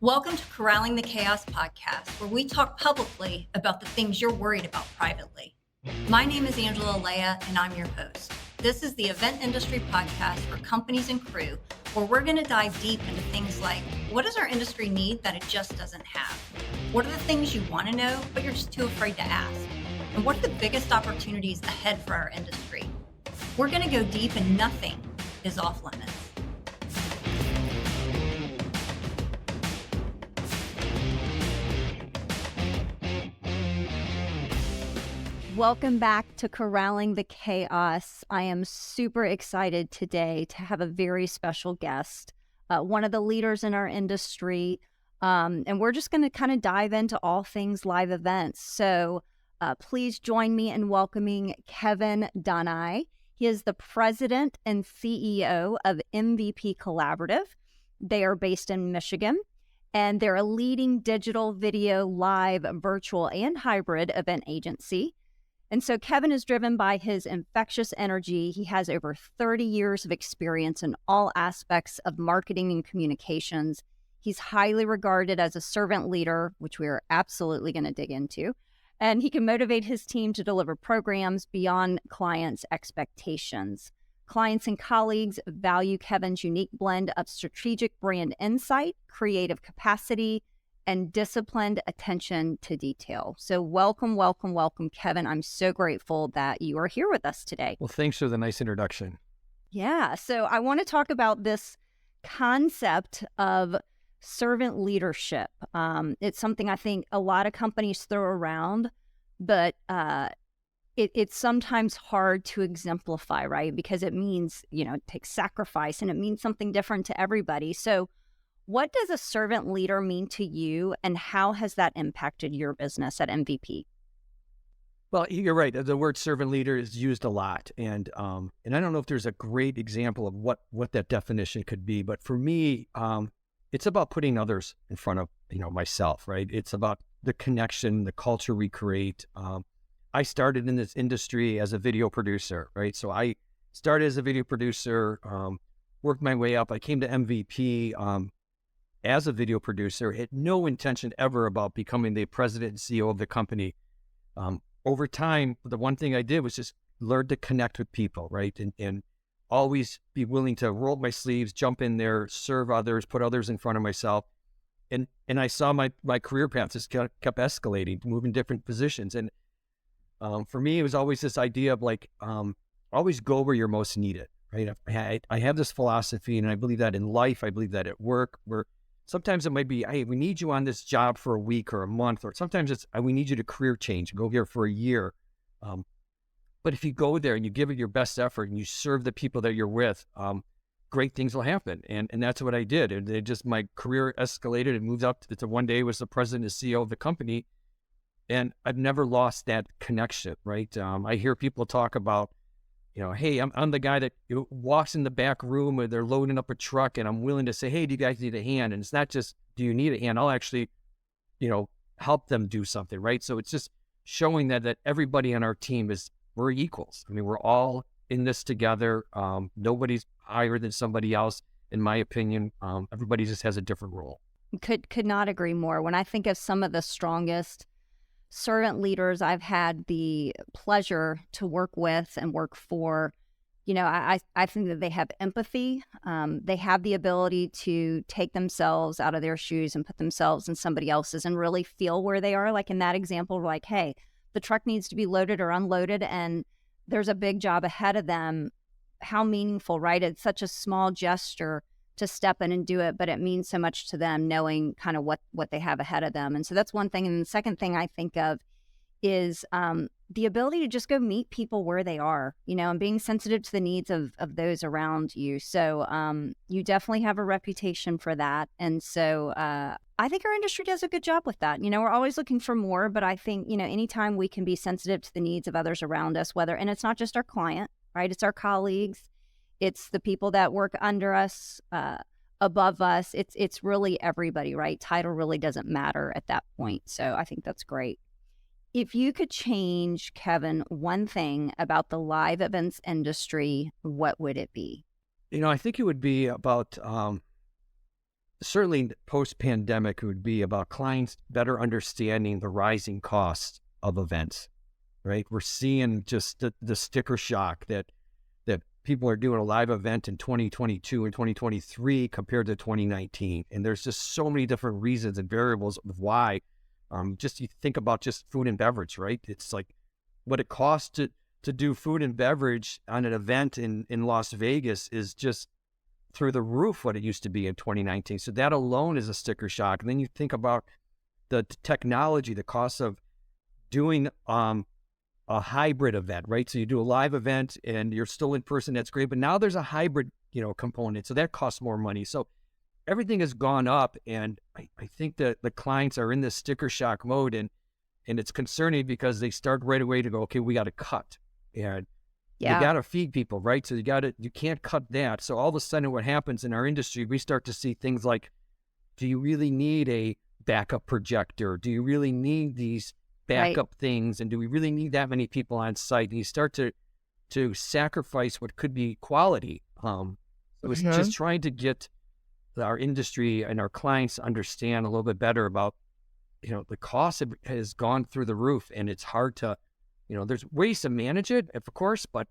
Welcome to Corralling the Chaos podcast, where we talk publicly about the things you're worried about privately. My name is Alea, and I'm your host. This is the event industry podcast for companies and crew, where we're going to dive deep into things like, what does our industry need that it just doesn't have? What are the things you want to know, but you're just too afraid to ask? And what are the biggest opportunities ahead for our industry? We're going to go deep, and nothing is off limits. Welcome back to Corralling the Chaos. I am super excited today to have a very special guest, one of the leaders in our industry, and we're just going to kind of dive into all things live events. So please join me in welcoming Kevin Danaj. He is the president and CEO of MVP Collaborative. They are based in Michigan, and they're a leading digital, video, live, virtual, and hybrid event agency. And so Kevin is driven by his infectious energy. He has over 30 years of experience in all aspects of marketing and communications. He's highly regarded as a servant leader, which we are absolutely going to dig into. And he can motivate his team to deliver programs beyond clients' expectations. Clients and colleagues value Kevin's unique blend of strategic brand insight, creative capacity, and disciplined attention to detail. So welcome, Kevin. I'm so grateful that you are here with us today. Well, thanks for the nice introduction. Yeah, so I want to talk about this concept of servant leadership. It's something I think a lot of companies throw around, but it's sometimes hard to exemplify, right? Because it means, it takes sacrifice and it means something different to everybody. So what does a servant leader mean to you, and how has that impacted your business at MVP? Well, you're right. The word servant leader is used a lot, and I don't know if there's a great example of what that definition could be. But for me, it's about putting others in front of myself, right? It's about the connection, the culture we create. I started in this industry as a video producer, right? So I started as a video producer, worked my way up. I came to MVP. As a video producer, had no intention ever about becoming the president and CEO of the company. Over time, the one thing I did was just learn to connect with people, right? And always be willing to roll up my sleeves, jump in there, serve others, put others in front of myself. And I saw my career path just kept escalating, moving different positions. And for me, it was always this idea of always go where you're most needed, right? I have this philosophy, and I believe that in life, I believe that at work, sometimes it might be, hey, we need you on this job for a week or a month, or sometimes it's, we need you to career change, go here for a year. But if you go there and you give it your best effort and you serve the people that you're with, great things will happen. And that's what I did. And my career escalated and moved up to one day was the president and CEO of the company. And I've never lost that connection, right? I hear people talk about, hey, I'm the guy that walks in the back room where they're loading up a truck, and I'm willing to say, hey, do you guys need a hand? And it's not just, do you need a hand? I'll actually, help them do something, right? So it's just showing that everybody on our team we're equals. I mean, we're all in this together. Nobody's higher than somebody else, in my opinion. Everybody just has a different role. Could not agree more. When I think of some of the strongest servant leaders I've had the pleasure to work with and work for, I think that they have empathy. They have the ability to take themselves out of their shoes and put themselves in somebody else's and really feel where they are. Like in that example, like, hey, the truck needs to be loaded or unloaded and there's a big job ahead of them. How meaningful, right? It's such a small gesture to step in and do it, but it means so much to them knowing kind of what they have ahead of them. And so that's one thing. And the second thing I think of is the ability to just go meet people where they are, and being sensitive to the needs of those around you. So you definitely have a reputation for that. And so I think our industry does a good job with that. We're always looking for more, but I think, anytime we can be sensitive to the needs of others around us, and it's not just our client, right? It's our colleagues. It's the people that work under us, above us. It's really everybody, right? Title really doesn't matter at that point. So I think that's great. If you could change, Kevin, one thing about the live events industry, what would it be? I think it would be about certainly post-pandemic, it would be about clients better understanding the rising costs of events, right? We're seeing just the sticker shock that people are doing a live event in 2022 and 2023 compared to 2019. And there's just so many different reasons and variables of why. Just you think about just food and beverage, right? It's like what it costs to do food and beverage on an event in Las Vegas is just through the roof what it used to be in 2019. So that alone is a sticker shock. And then you think about the technology, the cost of doing a hybrid event, right? So you do a live event and you're still in person, that's great. But now there's a hybrid, component. So that costs more money. So everything has gone up. And I think that the clients are in this sticker shock mode, and it's concerning because they start right away to go, okay, we got to cut. And you got to feed people, right? So you can't cut that. So all of a sudden what happens in our industry, we start to see things like, do you really need a backup projector? Do you really need these backup things? And do we really need that many people on site? And you start to sacrifice what could be quality. So it's just trying to get our industry and our clients to understand a little bit better about, the cost has gone through the roof, and it's hard to, there's ways to manage it, of course, but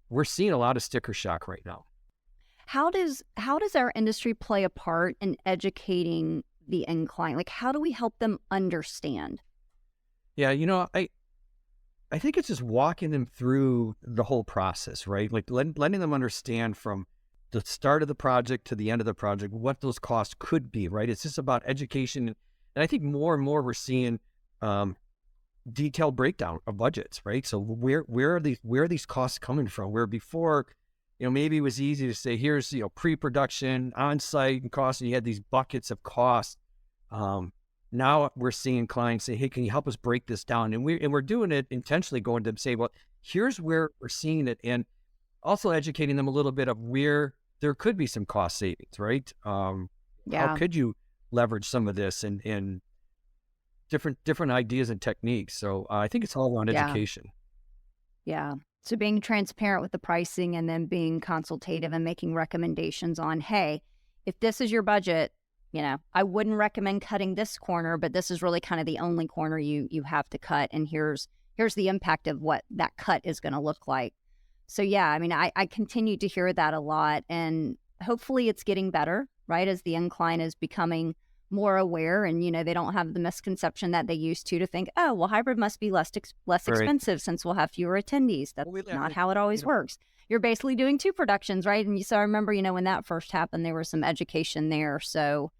we're seeing a lot of sticker shock right now. How does our industry play a part in educating the end client? Like, how do we help them understand? Yeah, I think it's just walking them through the whole process, right? Like letting them understand from the start of the project to the end of the project what those costs could be, right? It's just about education. And I think more and more we're seeing detailed breakdown of budgets, right? So where are these costs coming from? Where before, maybe it was easy to say, here's, pre-production, on-site and costs, and you had these buckets of costs. Now we're seeing clients say, hey, can you help us break this down? And we're doing it intentionally, going to say, well, here's where we're seeing it. And also educating them a little bit of where there could be some cost savings, right? How could you leverage some of this and different ideas and techniques? So I think it's all around education. Yeah. So being transparent with the pricing, and then being consultative and making recommendations on, hey, if this is your budget, I wouldn't recommend cutting this corner, but this is really kind of the only corner you have to cut. And here's the impact of what that cut is going to look like. So yeah, I mean, I continue to hear that a lot, and hopefully it's getting better, right? As the end client is becoming more aware, and, they don't have the misconception that they used to think, oh, well, hybrid must be less expensive since we'll have fewer attendees. That's not how it always works. You're basically doing two productions, right? And so I remember, when that first happened, there was some education there. So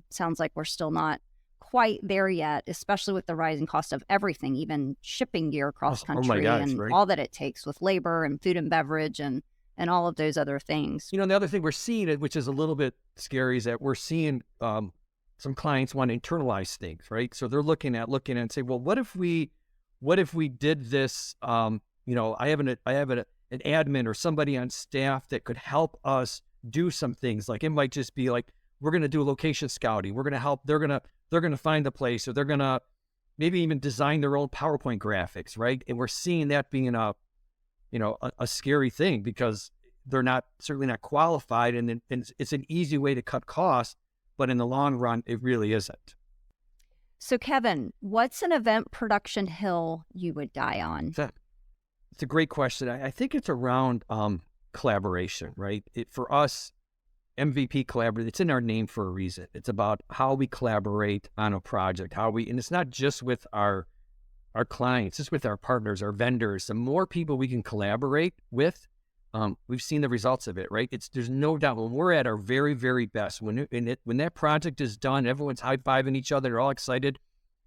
sounds like we're still not quite there yet, especially with the rising cost of everything, even shipping gear across country all that it takes with labor and food and beverage and all of those other things. The other thing we're seeing, which is a little bit scary, is that we're seeing some clients want to internalize things, right? So they're looking at and say, well, what if we did this? I have an admin or somebody on staff that could help us do some things. Like it might just be like, we're going to do location scouting. We're going to help. They're going to find the place, or they're going to maybe even design their own PowerPoint graphics, right? And we're seeing that being a scary thing, because they're certainly not qualified, and it's an easy way to cut costs, but in the long run, it really isn't. So Kevin, what's an event production hill you would die on? It's a great question. I think it's around collaboration, right? For us, MVP collaborate, it's in our name for a reason. It's about how we collaborate on a project, and it's not just with our clients, it's with our partners, our vendors. The more people we can collaborate with, we've seen the results of it, right? There's no doubt when we're at our very, very best, when that project is done, everyone's high-fiving each other, they're all excited.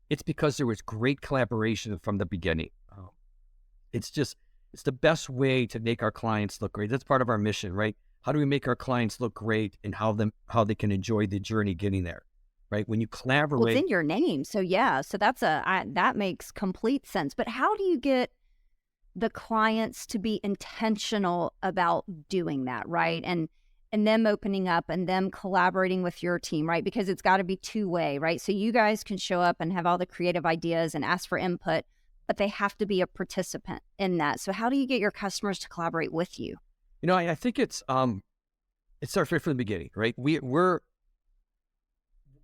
It's because there was great collaboration from the beginning. It's the best way to make our clients look great. That's part of our mission, right? How do we make our clients look great, and how they can enjoy the journey getting there, right? When you collaborate, well, it's in your name, so yeah, so that makes complete sense. But how do you get the clients to be intentional about doing that, right? And them opening up and them collaborating with your team, right? Because it's got to be two-way, right? So you guys can show up and have all the creative ideas and ask for input, but they have to be a participant in that. So how do you get your customers to collaborate with you? I think it starts right from the beginning, right? We're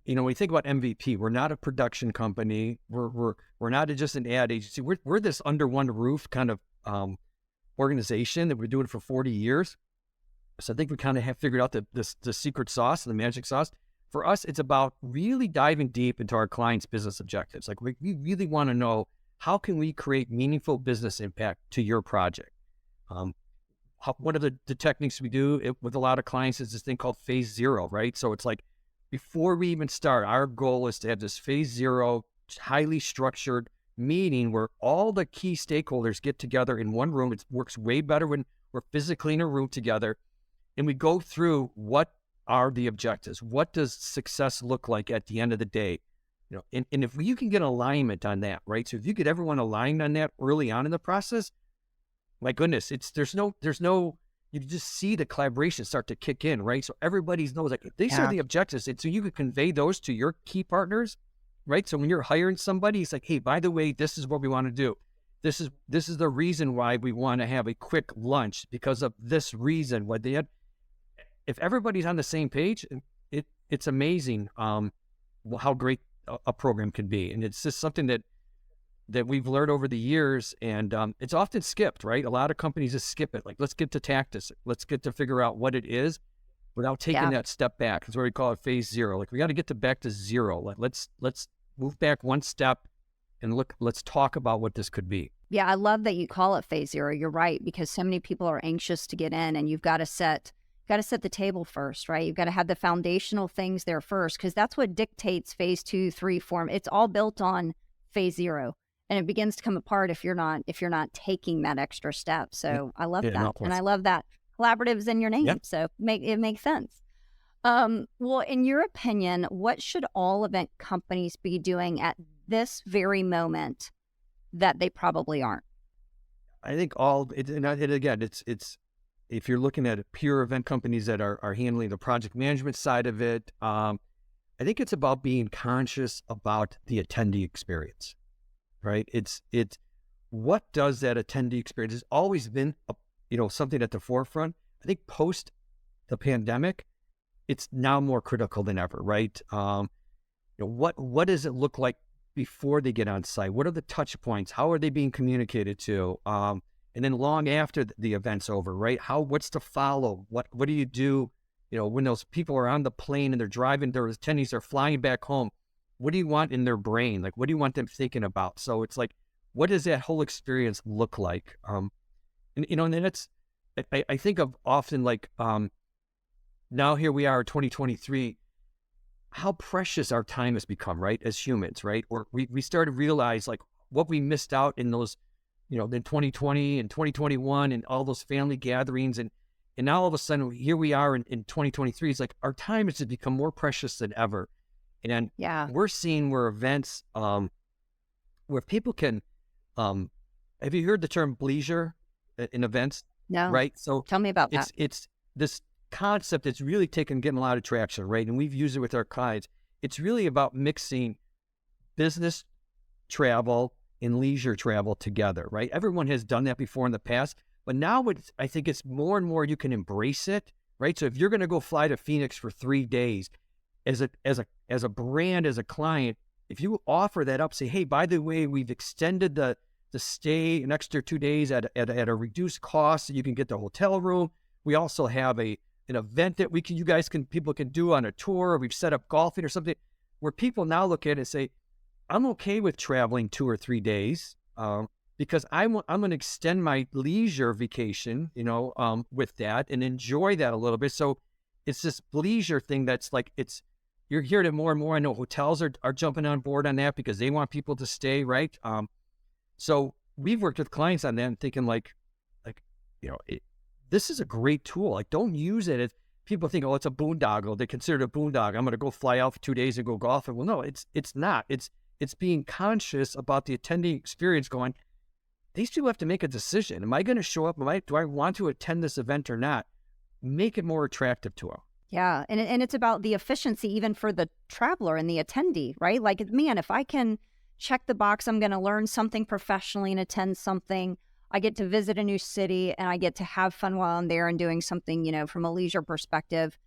we think about MVP. We're not a production company. We're not just an ad agency. We're this under one roof kind of organization that we're doing for 40 years. So I think we kind of have figured out the secret sauce, the magic sauce. For us, it's about really diving deep into our clients' business objectives. Like we really want to know, how can we create meaningful business impact to your project? One of the techniques we do with a lot of clients is this thing called phase zero, right? So it's like, before we even start, our goal is to have this phase zero, highly structured meeting where all the key stakeholders get together in one room. It works way better when we're physically in a room together. And we go through, what are the objectives? What does success look like at the end of the day? And if you can get alignment on that, right? So if you get everyone aligned on that early on in the process, my goodness, there's no, you just see the collaboration start to kick in, right? So everybody knows, like, these are the objectives. And so you could convey those to your key partners, right? So when you're hiring somebody, it's like, hey, by the way, this is what we want to do. This is the reason why we want to have a quick lunch, because of this reason. If everybody's on the same page, it's amazing how great a program can be. And it's just something that we've learned over the years, and it's often skipped, right? A lot of companies just skip it. Like, let's get to tactics. Let's get to figure out what it is without taking that step back. That's what we call it, phase zero. Like, we got to get back to zero. Like, let's move back one step and let's talk about what this could be. Yeah, I love that you call it phase zero. You're right, because so many people are anxious to get in, and you've got to set the table first, right? You've got to have the foundational things there first, because that's what dictates phase 2, 3, 4. It's all built on phase zero. And it begins to come apart if you're not taking that extra step. So I love that. And I love that collaborative is in your name. So it makes sense. Well, in your opinion, what should all event companies be doing at this very moment that they probably aren't? I think it's if you're looking at pure event companies that are handling the project management side of it, I think it's about being conscious about the attendee experience. Right? It's what does that attendee experience? It's always been something at the forefront. I think post the pandemic, it's now more critical than ever, right? What does it look like before they get on site? What are the touch points? How are they being communicated to? And then long after the event's over, right? What's to follow? What do you do? When those people are on the plane and they're driving, their attendees are flying back home. What do you want in their brain? Like, what do you want them thinking about? So it's like, what does that whole experience look like? And then I think of often like, now here we are, 2023, how precious our time has become, right? As humans, right? Or we started to realize like what we missed out in those, in 2020 and 2021 and all those family gatherings. And now all of a sudden here we are in 2023. It's like our time has become more precious than ever. And we're seeing where events, where people can, have you heard the term bleisure in events? No. Right? So tell me about that. It's this concept that's really getting a lot of traction, right? And we've used it with our clients. It's really about mixing business travel and leisure travel together, right? Everyone has done that before in the past, but now I think it's more and more you can embrace it, right? So if you're going to go fly to Phoenix for 3 days, as a brand, as a client, if you offer that up, say, hey, by the way, we've extended the stay an extra 2 days at a reduced cost, so you can get the hotel room. We also have an event that people can do on a tour, or we've set up golfing or something, where people now look at it and say, I'm okay with traveling 2 or 3 days, because I'm going to extend my leisure vacation, with that and enjoy that a little bit. So it's this leisure thing that's like, you're hearing it more and more. I know hotels are jumping on board on that because they want people to stay, right? So we've worked with clients on that and thinking this is a great tool. Like, don't use it as people think, oh, it's a boondoggle. They consider it a boondoggle. I'm going to go fly out for 2 days and go golfing. Well, no, it's not. It's being conscious about the attendee experience, going, these people have to make a decision. Am I going to show up? Do I want to attend this event or not? Make it more attractive to them. Yeah. And it's about the efficiency even for the traveler and the attendee, right? Like, man, if I can check the box, I'm going to learn something professionally and attend something. I get to visit a new city and I get to have fun while I'm there and doing something, from a leisure perspective.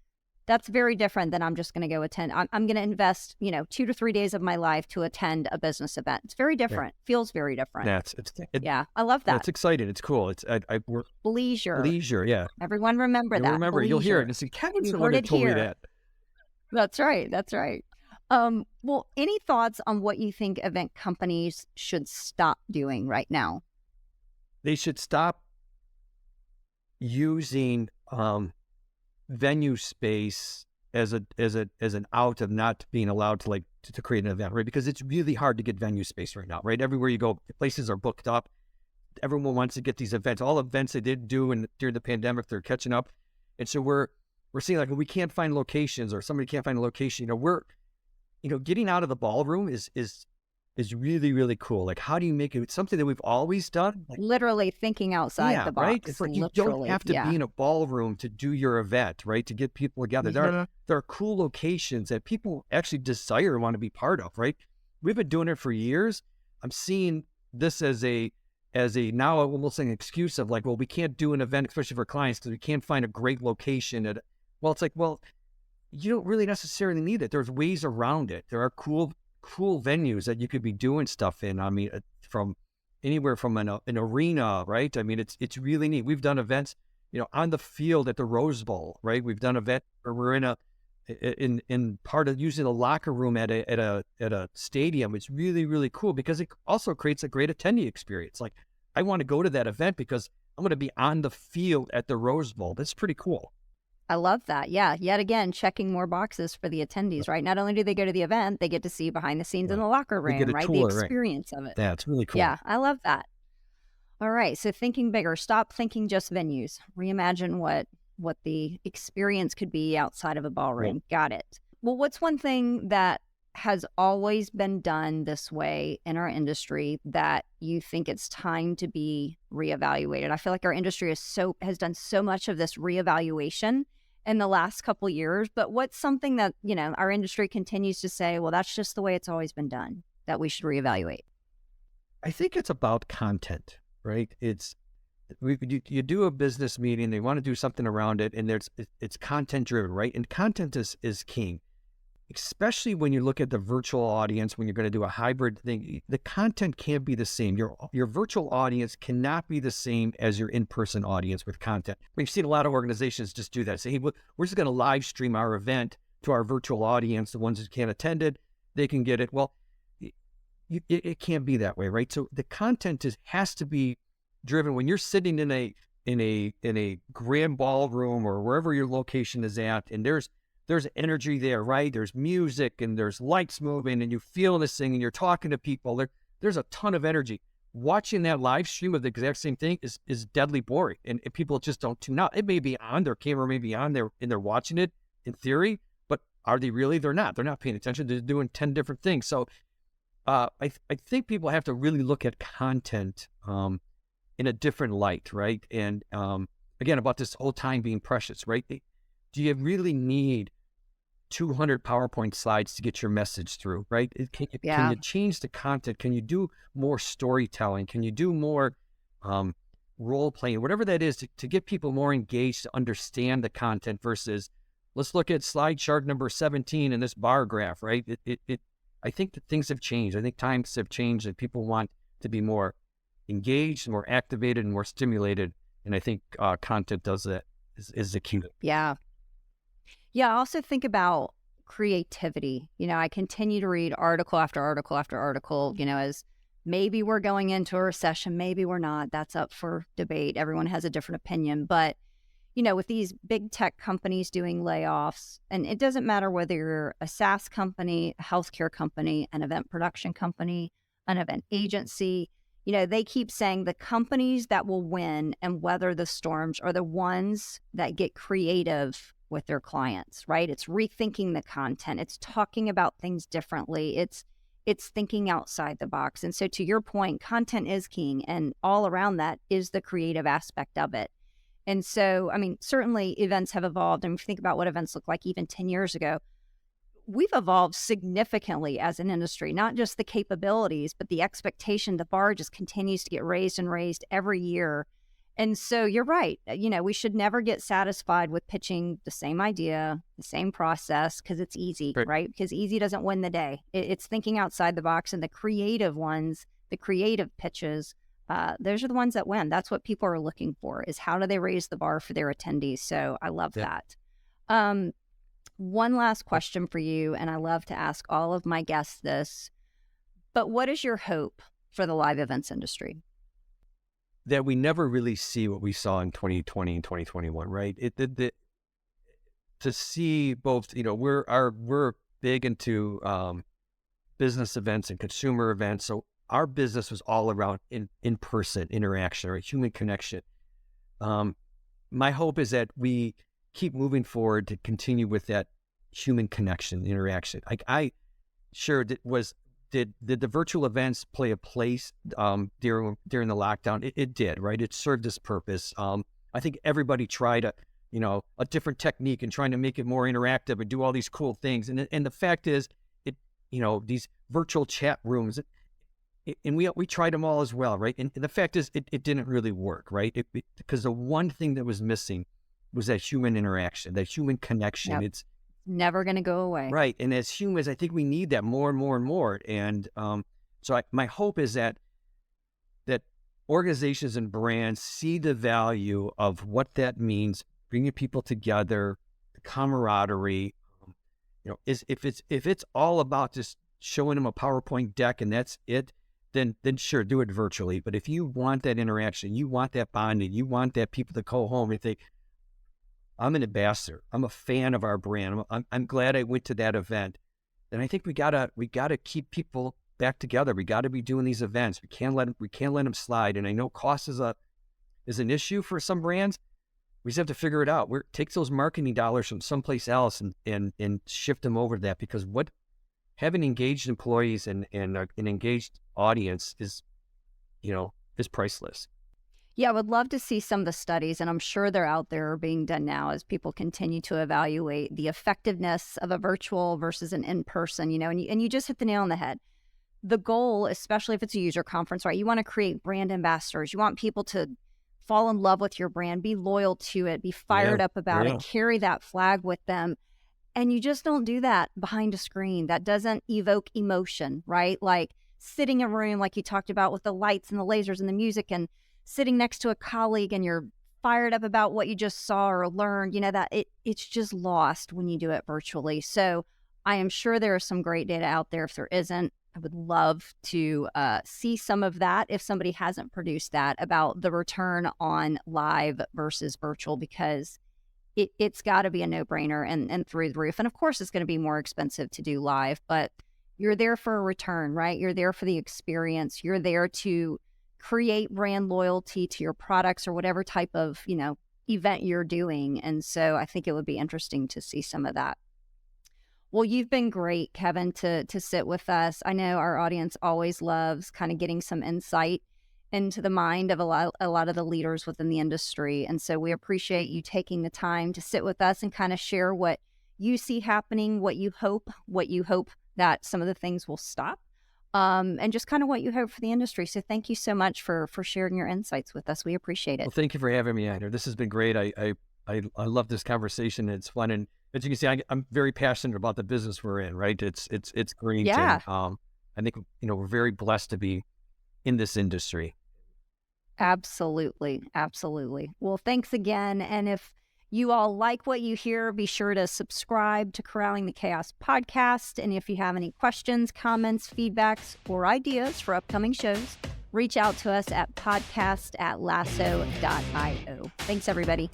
That's very different than I'm just going to go attend. I'm going to invest, 2 to 3 days of my life to attend a business event. It's very different. Feels very different. Yeah, I love that. It's exciting. It's cool. I work Leisure. Yeah. Everyone remember You'll that. remember it. You'll hear it. And it's Kevin's the one that told me that. That's right. That's right. Well, any thoughts on what you think event companies should stop doing right now? They should stop using venue space as an out of not being allowed to create an event, right? Because it's really hard to get venue space right now, right? Everywhere you go, places are booked up. Everyone wants to get these events. All events they did do during the pandemic, they're catching up, and so we're seeing like when we can't find locations or somebody can't find a location. We're getting out of the ballroom is really, really cool. Like, how do you make it something that we've always done? Like, literally thinking outside the box. Right? It's like you don't have to be in a ballroom to do your event, right? To get people together. There are cool locations that people actually desire and want to be part of, right? We've been doing it for years. I'm seeing this as a now almost an excuse of like, well, we can't do an event, especially for clients, because we can't find a great location. It's like, well, you don't really necessarily need it. There's ways around it. There are cool venues that you could be doing stuff in. I mean, from anywhere from an arena, right? I mean, it's really neat. We've done events, on the field at the Rose Bowl, right? We've done events where we're in part of using a locker room at a stadium. It's really, really cool because it also creates a great attendee experience. Like, I want to go to that event because I'm going to be on the field at the Rose Bowl. That's pretty cool. I love that. Yeah. Yet again, checking more boxes for the attendees, right? Not only do they go to the event, they get to see behind the scenes in the locker room, right? Tour, the experience of it. Yeah, it's really cool. Yeah, I love that. All right. So thinking bigger, stop thinking just venues. Reimagine what the experience could be outside of a ballroom. Yeah. Got it. Well, what's one thing that has always been done this way in our industry that you think it's time to be reevaluated? I feel like our industry has done so much of this reevaluation in the last couple of years, but what's something that, our industry continues to say, well, that's just the way it's always been done, that we should reevaluate? I think it's about content, right? You do a business meeting, they want to do something around it, and it's content driven, right? And content is king, especially when you look at the virtual audience. When you're going to do a hybrid thing, the content can't be the same. Your virtual audience cannot be the same as your in-person audience with content. We've seen a lot of organizations just do that. Say, hey, we're just going to live stream our event to our virtual audience. The ones who can't attend it, they can get it. Well, it can't be that way, right? So the content has to be driven. When you're sitting in a grand ballroom or wherever your location is at, and there's energy there, right? There's music and there's lights moving and you feel this thing and you're talking to people. There's a ton of energy. Watching that live stream of the exact same thing is deadly boring, and people just don't tune out. It may be on, their camera may be on there and they're watching it in theory, but are they really? They're not. They're not paying attention. They're doing 10 different things. So I think people have to really look at content in a different light, right? And again, about this whole time being precious, right? Do you really need 200 PowerPoint slides to get your message through, right? Can you change the content? Can you do more storytelling? Can you do more role playing, whatever that is, to get people more engaged, to understand the content versus let's look at slide chart number 17 in this bar graph, right? I think that things have changed. I think times have changed and people want to be more engaged, more activated, and more stimulated. And I think content does that, is the key. Yeah. Yeah, I also think about creativity. I continue to read article after article after article, as maybe we're going into a recession, maybe we're not. That's up for debate. Everyone has a different opinion. But, with these big tech companies doing layoffs, and it doesn't matter whether you're a SaaS company, a healthcare company, an event production company, an event agency, they keep saying the companies that will win and weather the storms are the ones that get creative with their clients, right? It's rethinking the content. It's talking about things differently. It's thinking outside the box. And so to your point, content is king, and all around that is the creative aspect of it. And so, I mean, certainly events have evolved. And if you think about what events looked like even 10 years ago, we've evolved significantly as an industry, not just the capabilities, but the expectation. The bar just continues to get raised and raised every year. And so you're right. We should never get satisfied with pitching the same idea, the same process, because it's easy, right? Because easy doesn't win the day. It's thinking outside the box, and the creative ones, the creative pitches, those are the ones that win. That's what people are looking for, is how do they raise the bar for their attendees? So I love that. One last question for you, and I love to ask all of my guests this, but what is your hope for the live events industry? That we never really see what we saw in 2020 and 2021, right? To see both, we're big into business events and consumer events. So our business was all around in-person interaction or human connection. My hope is that we keep moving forward to continue with that human connection, interaction. Did the virtual events play a place during the lockdown? It did, right? It served its purpose. I think everybody tried a different technique and trying to make it more interactive and do all these cool things. And the fact is, these virtual chat rooms, and we tried them all as well, right? And the fact is, it didn't really work, right? Because the one thing that was missing was that human interaction, that human connection. Yep. It's never going to go away. Right. And as humans, I think we need that more and more and more. And my hope is that organizations and brands see the value of what that means, bringing people together, the camaraderie. If it's all about just showing them a PowerPoint deck and that's it, then sure, do it virtually. But if you want that interaction, you want that bonding, you want that people to go home and think, I'm an ambassador. I'm a fan of our brand. I'm glad I went to that event. And I think we gotta keep people back together. We got to be doing these events. We can't let them slide. And I know cost is an issue for some brands. We just have to figure it out. Take those marketing dollars from someplace else and shift them over to that, because having engaged employees and an engaged audience is priceless. Yeah, I would love to see some of the studies, and I'm sure they're out there being done now as people continue to evaluate the effectiveness of a virtual versus an in-person, and you just hit the nail on the head. The goal, especially if it's a user conference, right? You want to create brand ambassadors. You want people to fall in love with your brand, be loyal to it, be fired up about it, carry that flag with them. And you just don't do that behind a screen. That doesn't evoke emotion, right? Like sitting in a room, like you talked about, with the lights and the lasers and the music, and sitting next to a colleague and you're fired up about what you just saw or learned, that it's just lost when you do it virtually. So I am sure there is some great data out there. If there isn't, I would love to see some of that, if somebody hasn't produced that, about the return on live versus virtual, because it's got to be a no-brainer and through the roof. And of course, it's going to be more expensive to do live, but you're there for a return, right? You're there for the experience. You're there to create brand loyalty to your products or whatever type of, event you're doing. And so I think it would be interesting to see some of that. Well, you've been great, Kevin, to sit with us. I know our audience always loves kind of getting some insight into the mind of a lot of the leaders within the industry. And so we appreciate you taking the time to sit with us and kind of share what you see happening, what you hope that some of the things will stop. And just kind of what you hope for the industry. So thank you so much for sharing your insights with us. We appreciate it. Well, thank you for having me, Anna. This has been great. I love this conversation. It's fun. And as you can see, I'm very passionate about the business we're in, right? It's great. Yeah. And, I think, we're very blessed to be in this industry. Absolutely. Absolutely. Well, thanks again. And if you all like what you hear, be sure to subscribe to Corralling the Chaos podcast. And if you have any questions, comments, feedbacks, or ideas for upcoming shows, reach out to us at podcast@lasso.io. Thanks, everybody.